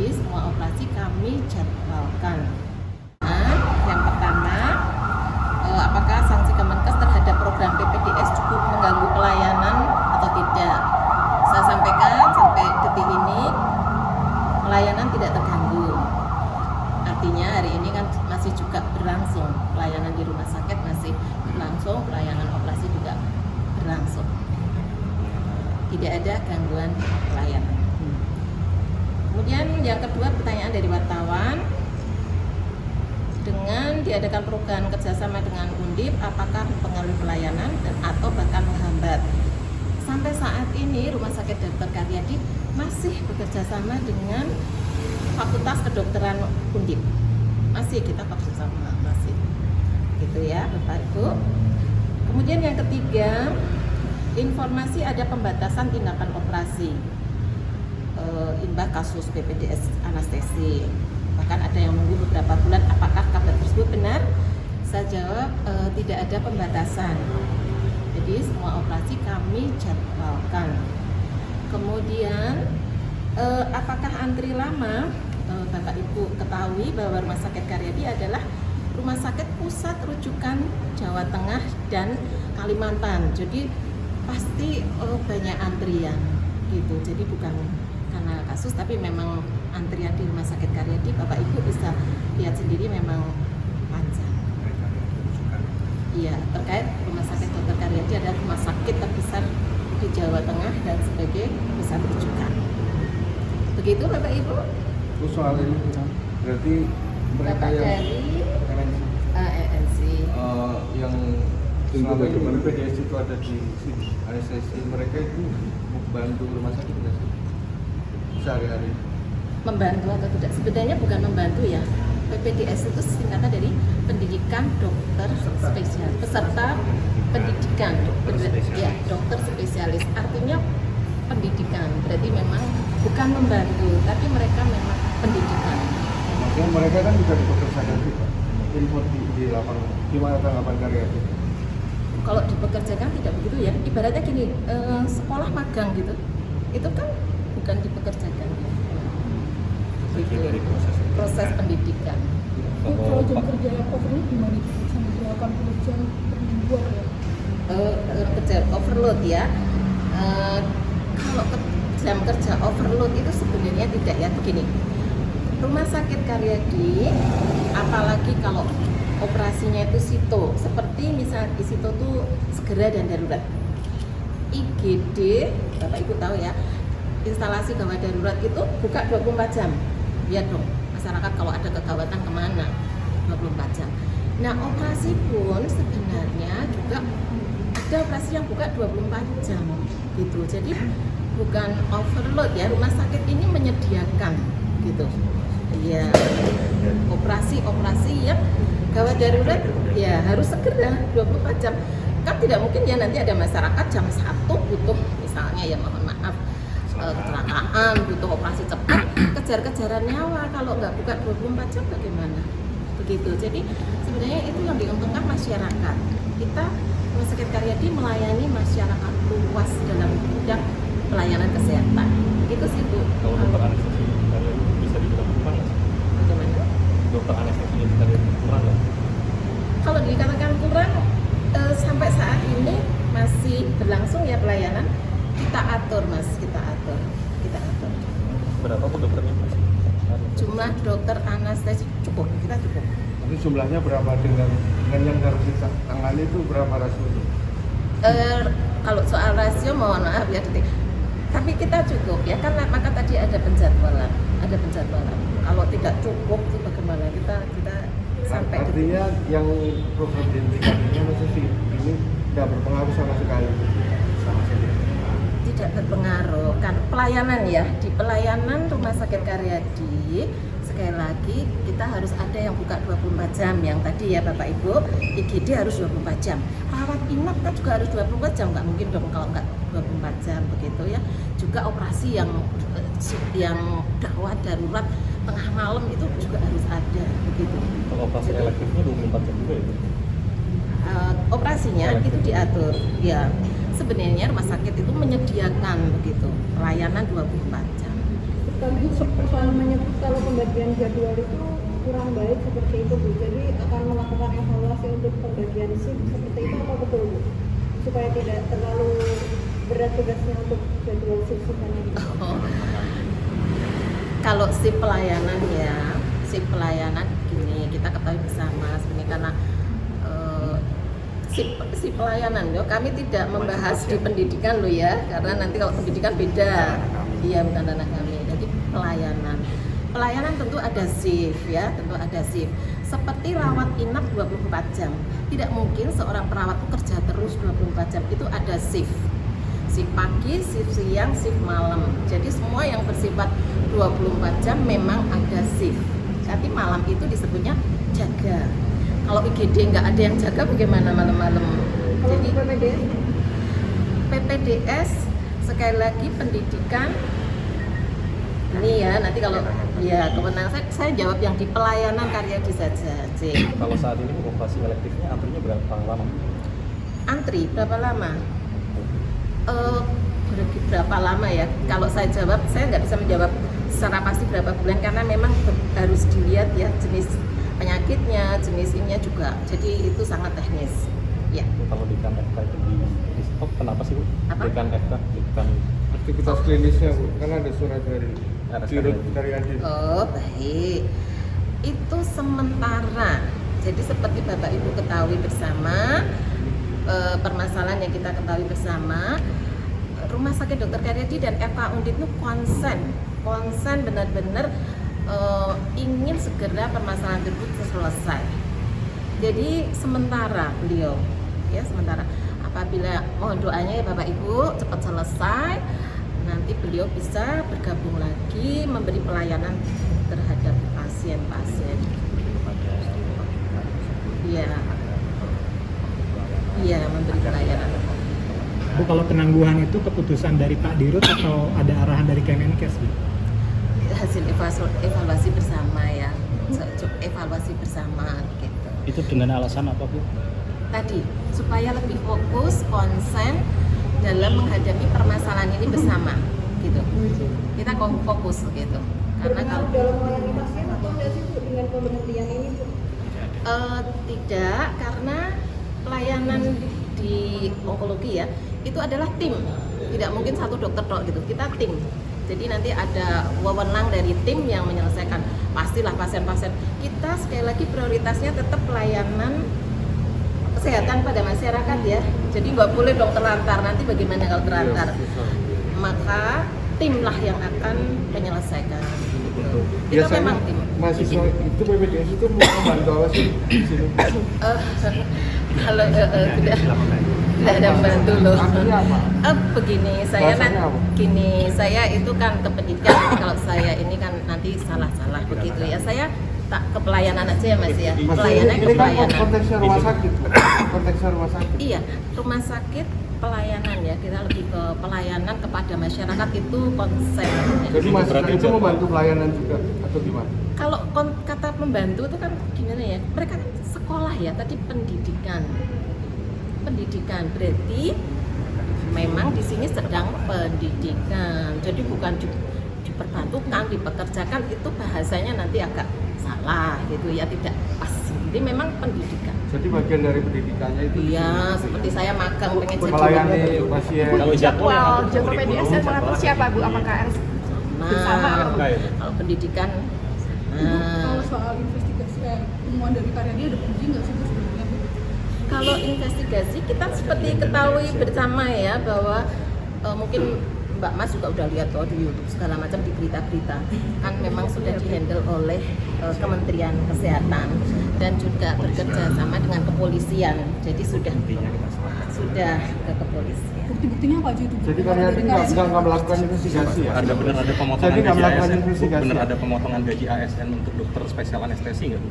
Jadi semua operasi kami jadwalkan. Nah, yang pertama, apakah sanksi Kemenkes terhadap program PPDS cukup mengganggu pelayanan atau tidak? Saya sampaikan sampai detik ini pelayanan tidak terganggu. Artinya hari ini kan masih juga berlangsung, pelayanan di rumah sakit masih berlangsung, pelayanan operasi juga berlangsung. Tidak ada gangguan pelayanan. Kemudian yang kedua, pertanyaan dari wartawan, dengan diadakan program kerjasama dengan Undip, apakah mempengaruhi pelayanan dan atau bahkan menghambat? Sampai saat ini Rumah Sakit Dr. Karyadi masih bekerja sama dengan Fakultas Kedokteran Undip. Masih kita bekerja sama, masih. Gitu ya, Bapak Ibu. Kemudian yang ketiga, informasi ada pembatasan tindakan operasi imbas kasus PPDS anestesi. Bahkan ada yang menunggu beberapa bulan, apakah kabar tersebut benar? Saya jawab tidak ada pembatasan. Jadi semua operasi kami jadwalkan. Kemudian apakah antri lama? Bapak Ibu ketahui bahwa Rumah Sakit Karyadi adalah rumah sakit pusat rujukan Jawa Tengah dan Kalimantan. Jadi pasti banyak antrian gitu. Jadi bukan karena kasus, tapi memang antrian di Rumah Sakit Karyadi Bapak Ibu bisa lihat sendiri memang panjang. Iya, terkait Rumah Sakit Dr. Karyadi adalah rumah sakit terbesar di Jawa Tengah dan sebagai pusat rujukan. Begitu Bapak Ibu. Terus soal ini berarti mereka Bapak yang dari ENC yang selama ini PPDS itu ada di sini, anestesi, mereka itu membantu rumah sakit nggak sih sehari-hari? membantu atau tidak? Sebenarnya bukan membantu ya. PPDS itu singkatan dari pendidikan dokter spesialis, peserta pendidikan ya, dokter spesialis. Artinya pendidikan, berarti memang bukan membantu, tapi mereka memang pendidikan. Maksudnya mereka kan juga dipekerjakan juga. Info di lapangan, gimana tanggapan Karyadi? Kalau dipekerjakan tidak begitu ya. Ibaratnya gini, sekolah magang gitu, itu kan bukan dipekerjakan. Gitu. Proses pendidikan. Kalau jam kerja overload gimana? Sampai 80 jam per minggu ya? Kerja overload ya. Kalau jam kerja overload itu sebenarnya tidak ya, begini. Rumah Sakit Karyadi, apalagi kalau operasinya itu sito, seperti misalnya di sito tuh segera dan darurat. IGD, Bapak Ibu tahu ya, instalasi gawat darurat itu buka 24 jam. Lihat dong, masyarakat kalau ada kegawatan kemana, 24 jam. Nah, operasi pun sebenarnya juga ada operasi yang buka 24 jam gitu. Jadi bukan overload ya, rumah sakit ini menyediakan gitu. Iya, operasi yang gawat darurat ya harus segera 24 jam. Kan tidak mungkin ya nanti ada masyarakat jam 1 butuh misalnya ya, mohon maaf, kecelakaan, butuh operasi cepat, kejar-kejaran nyawa, kalau nggak buka 24 jam bagaimana? Begitu. Jadi sebenarnya itu yang diuntungkan masyarakat. Kita Rumah Sakit Karyadi melayani masyarakat luas dalam bidang pelayanan kesehatan. Itu sih Bu. Kalau dokter anestesi bisa dibilang kurang nggak? Bagaimana? Dokter anestesi bisa dibilang kurang nggak? Kalau dikatakan kurang, sampai saat ini masih berlangsung ya pelayanan. Kita atur Mas, kita atur. Berapa Bu dokternya? Jumlah dokter anestesi cukup, kita cukup. Tapi jumlahnya berapa dengan yang harus kita tangani itu berapa rasio? Kalau soal rasio mohon maaf ya detik. Tapi kita cukup ya, kan maka tadi ada penjadwalan. Kalau tidak cukup itu bagaimana? Kita sampai artinya yang program dihentikannya anestesi ini tidak berpengaruh sama sekali sama sekali. Tidak berpengaruh kan pelayanan ya, di pelayanan Rumah Sakit Karyadi sekali lagi kita harus ada yang buka 24 jam yang tadi ya Bapak Ibu, IGD harus 24 jam, rawat inap kan juga harus 24 jam, nggak mungkin dong kalau nggak 24 jam begitu ya. Juga operasi yang gawat darurat tengah malam itu juga harus ada begitu. Kalau operasi elektifnya 24 jam juga ya? Operasinya itu diatur ya. Sebenarnya rumah sakit itu menyediakan begitu pelayanan 24 jam. sekaligus soal menyebut kalau pembagian jadwal itu kurang baik seperti itu Bu. Jadi akan melakukan evaluasi untuk pembagian shift seperti itu apa betul Bu? Supaya tidak terlalu berat tugasnya untuk jadwal shift-shiftan ini. Kalau shift pelayanan ya, shift pelayanan gini kita ketahui bersama sebenarnya karena shift pelayanan yo kami tidak membahas di pendidikan loh ya, karena nanti kalau pendidikan beda. Iya, bukan ranah kami. Jadi pelayanan tentu ada shift ya, tentu ada shift. Seperti rawat inap 24 jam. Tidak mungkin seorang perawat itu kerja terus 24 jam. Itu ada shift. Shift pagi, shift siang, shift malam. Jadi semua yang bersifat 24 jam memang ada shift. Nanti malam itu disebutnya jaga. Kalau IGD nggak ada yang jaga bagaimana malam-malam? Jadi PPDS sekali lagi pendidikan ini ya, nanti kalau ya kewenangan saya jawab yang di pelayanan Karyadi saja. Kalau saat ini operasi elektifnya antrinya berapa lama? Antri berapa lama? Berapa lama ya? Kalau saya jawab, saya nggak bisa menjawab secara pasti berapa bulan karena memang harus dilihat ya jenis penyakitnya, jenis ininya juga. Jadi itu sangat teknis. Ya. Kalau dekan FK itu di stop kenapa sih Bu? Apa? Dekan FK, dekan Aktivitas klinisnya Bu, kan ada surat dari Karyadi. Oh baik, itu sementara. Jadi seperti Bapak Ibu ketahui bersama, permasalahan yang kita ketahui bersama, Rumah Sakit Dr. Karyadi dan FK Undip itu konsen benar-benar ingin segera permasalahan tersebut selesai. Jadi sementara beliau, ya sementara. Apabila mohon doanya ya Bapak Ibu cepat selesai, nanti beliau bisa bergabung lagi memberi pelayanan terhadap pasien-pasien. Iya, memberi pelayanan. Bu, kalau penangguhan itu keputusan dari Pak Dirut atau ada arahan dari Kemenkes Bu? Hasil evaluasi bersama ya, evaluasi bersama gitu. Itu dengan alasan apa Bu? Tadi supaya lebih fokus, konsen dalam menghadapi permasalahan ini bersama gitu. Kita fokus gitu. Karena kalau dalam melayani pasien atau tidak sih Bu dengan pemberhentian ini Bu? Tidak, karena pelayanan di onkologi ya itu adalah tim. Tidak mungkin satu dokter tok gitu. Kita tim. Jadi nanti ada wewenang dari tim yang menyelesaikan. Pastilah pasien-pasien. Kita sekali lagi prioritasnya tetap pelayanan kesehatan pada masyarakat ya. Jadi nggak boleh dong terlantar. Nanti bagaimana kalau terlantar? Maka timlah yang akan menyelesaikan. Itu memang tim. Mahasiswa itu PPDS itu membantu apa sih di sini? Kalau tidak ada membantu loh. Begini, saya itu kan ke pendidikan. Kalau saya ini kan nanti salah begitu ya. Saya tak ke pelayanan aja ya Mas ya. Pelayanan ke pelayanan. Konteksnya rumah sakit. Konteksnya rumah sakit. Iya, rumah sakit pelayanan ya. Kita lebih ke pelayanan kepada masyarakat itu konsep. Jadi mahasiswa itu membantu pelayanan juga atau gimana? Kalau kata membantu itu kan gimana ya? Mereka kan sekolah ya. Tadi pendidikan berarti memang di sini sedang pendidikan. Jadi bukan diperbantukan, dipekerjakan, itu bahasanya nanti agak salah gitu ya, tidak pas. Jadi memang pendidikan. Jadi bagian dari pendidikannya itu. Iya, seperti saya magang pengen jadi melayani pasien. Kalau jadwal PDS yang mengatur siapa Bu? Apakah bersama atau kalau pendidikan Kalau soal investigasi temuan dari Karyadi ada uji nggak sih Bu sebenarnya Bu? kalau investigasi kita seperti ketahui bersama ya bahwa mungkin Mbak Mas juga udah lihat di YouTube segala macam di berita-berita kan memang sudah dihandle oleh Kementerian Kesehatan dan juga bekerja sama dengan kepolisian. Jadi sudah ke kepolisian. Bukti-buktinya apa aja itu? Jadi Karyadi nggak melakukan investigasi ya? Ada benar ada pemotongan Jadi nggak gaji melakukan ASN, investigasi. benar ada pemotongan gaji ASN untuk dokter spesial anestesi nggak Bu?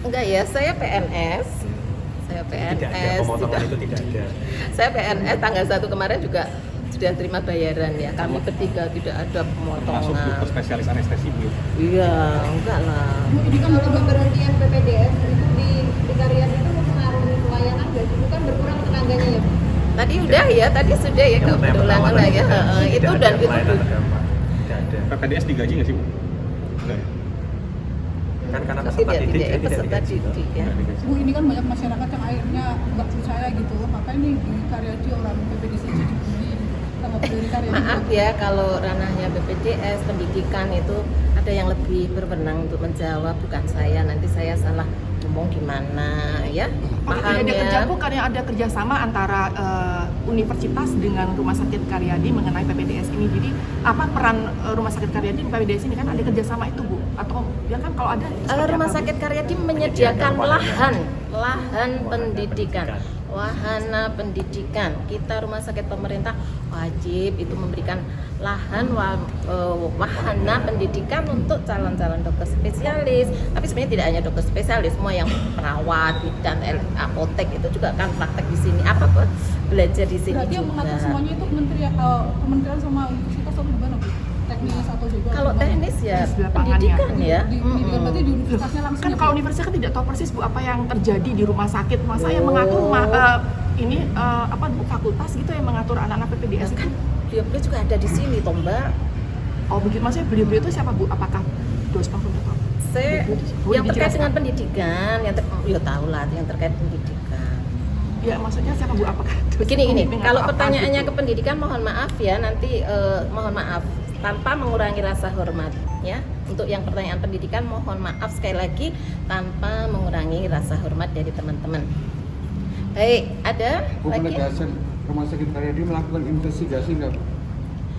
Enggak ya, saya PNS. Pemotongan itu tidak ada. Saya PNS tanggal 1 kemarin juga sudah terima bayaran ya. Kami bertiga tidak ada Masuk pemotongan. dokter spesialis anestesi Bu. Iya, enggak lah. Ini kan kalau pemberhentian PPDS itu di Karyadi itu mempengaruhi pelayanan nggak sih? Bukan berkurang tenaganya ya Bu? Tadi udah ya, tadi sudah ya, kebetulan lah ya. Itu dan itu ada. PPDS digaji nggak sih Bu? Enggak ya? Kan karena Tapi peserta tidak didik jadi tidak peserta digaji. didik ya. Nggak digaji. Bu, ini kan banyak masyarakat yang akhirnya nggak percaya gitu. Apa ini di Karyadi orang PPDS itu dibully sama dari Karyadi? Maaf ya kalau ranahnya BPJS pendidikan itu ada yang lebih berwenang untuk menjawab, bukan saya. Nanti saya salah ngomong gimana ya. Kalau Paham tidak ada kerja ya? Bu, karena ada kerjasama antara universitas dengan Rumah Sakit Karyadi mengenai PPDS ini. Jadi apa peran Rumah Sakit Karyadi di PPDS ini, kan ada kerjasama itu Bu? Atau ya kan kalau ada seperti Rumah apa, Bu? Sakit Karyadi menyediakan lahan pendidikan, wahana pendidikan. Kita rumah sakit pemerintah wajib itu memberikan lahan wahana pendidikan untuk calon-calon dokter spesialis. Tapi sebenarnya tidak hanya dokter spesialis, semua yang perawat, bidan, apotek itu juga kan praktek di sini. Apa pun belajar di sini Berarti yang mengatur juga. semuanya itu kementerian sama universitas atau gimana Bu? Teknis atau juga? Kalau gimana? teknis ya Di lapangan pendidikan ya. Pendidikan berarti di universitasnya langsung. Kan ya, Bu? kalau universitas kan tidak tahu persis Bu apa yang terjadi di rumah sakit. Masa yang mengatur apa Bu, fakultas gitu yang mengatur anak-anak PPDS kan itu? beliau juga ada di sini toh Mbak. Oh begitu, maksudnya beliau-beliau itu siapa Bu? Apakah dosen fakultas? Saya Boleh yang terkait dijelaskan? dengan pendidikan, ya tahu lah yang terkait pendidikan. Ya maksudnya siapa Bu? Apakah dosen Begini ini, pembimbing kalau atau apa pertanyaannya gitu? ke pendidikan mohon maaf ya, nanti mohon maaf tanpa mengurangi rasa hormat ya. Untuk yang pertanyaan pendidikan mohon maaf sekali lagi tanpa mengurangi rasa hormat dari teman-teman. Baik, ada Bu, lagi? penegasan Rumah Sakit Karyadi melakukan investigasi nggak Bu?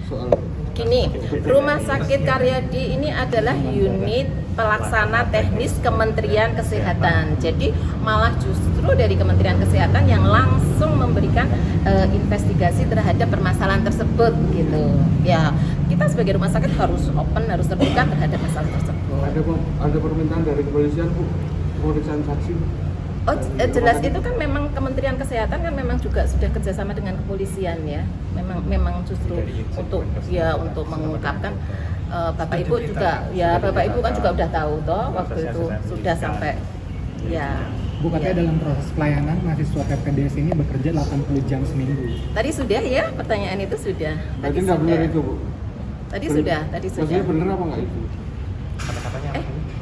Soal Gini, Rumah Sakit Karyadi ini adalah unit pelaksana teknis Kementerian Kesehatan. Jadi malah justru dari Kementerian Kesehatan yang langsung memberikan investigasi terhadap permasalahan tersebut gitu. Ya, kita sebagai rumah sakit harus open, harus terbuka terhadap masalah tersebut. ada permintaan dari kepolisian Bu, pemeriksaan saksi Bu? Oh, jelas itu kan memang Kementerian Kesehatan kan memang juga sudah kerjasama dengan kepolisian ya. Memang justru untuk mengungkapkan Bapak Ibu juga ya, Bapak Ibu kan juga udah tahu toh waktu itu sudah sampai ya. Bu, katanya dalam proses pelayanan mahasiswa PPDS ini bekerja 80 jam seminggu. Tadi sudah ya, pertanyaan itu sudah. Berarti nggak benar itu Bu? Tadi Ben- sudah. Maksudnya benar apa nggak itu? Kata-katanya apa?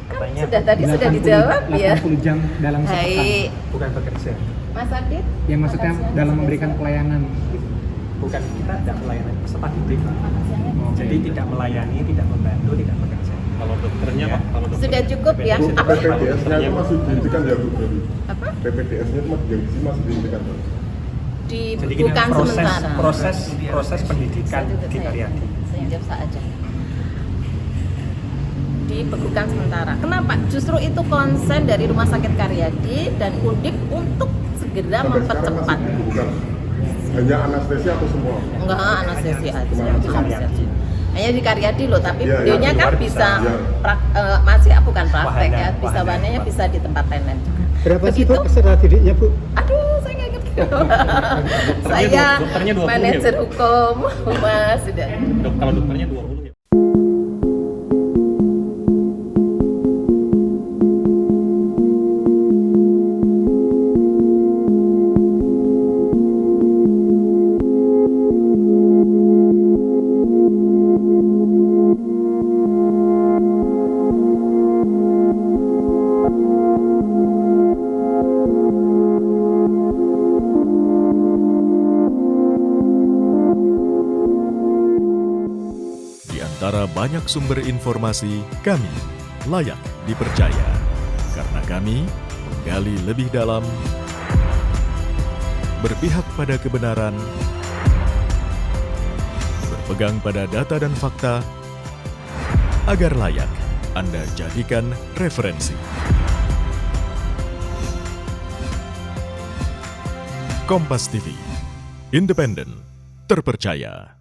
Kan Katanya sudah tadi sudah 80 dijawab ya. 80 jam dalam sepekan. Baik, bukan bekerja. Mas Adit. Yang maksudnya Makan siang dalam sudah memberikan selesai. pelayanan. Bukan, kita tidak melayani peserta didik. Makan siangnya Jadi tidak melayani, tidak membantu, tidak bekerja. Kalau dokternya Pak, kalau dokter sudah cukup ya. Bu, Apa? PPDS-nya itu masih dihentikan ya Bu? Apa? PPDS-nya itu masih dihentikan Bu? Jadi gini, Bukan sementara. proses pendidikan di Karyadi. Saya jawab saja. Dibekukan sementara. Kenapa? Justru itu konsen dari Rumah Sakit Karyadi dan Undip untuk segera Sampai sekarang mempercepat. masih bukan hanya anestesi atau semua? Enggak, anestesi aja. Cuma Anestesi. Hanya di Karyadi loh, tapi Iya, beliaunya yang di kan luar bisa bisa. masih bukan praktek ya, Wahana, bisa wahana. wananya bisa di tempat lain juga. Berapa sih Begitu? Bu peserta didiknya Bu? Aduh, saya nggak ingat. Saya dokternya 20 ya, Bu? manajer hukum, Mas, sudah. Kalau dokternya 20 ya. Di antara banyak sumber informasi, kami layak dipercaya. Karena kami menggali lebih dalam, berpihak pada kebenaran, berpegang pada data dan fakta, agar layak Anda jadikan referensi. Kompas TV, independen, terpercaya.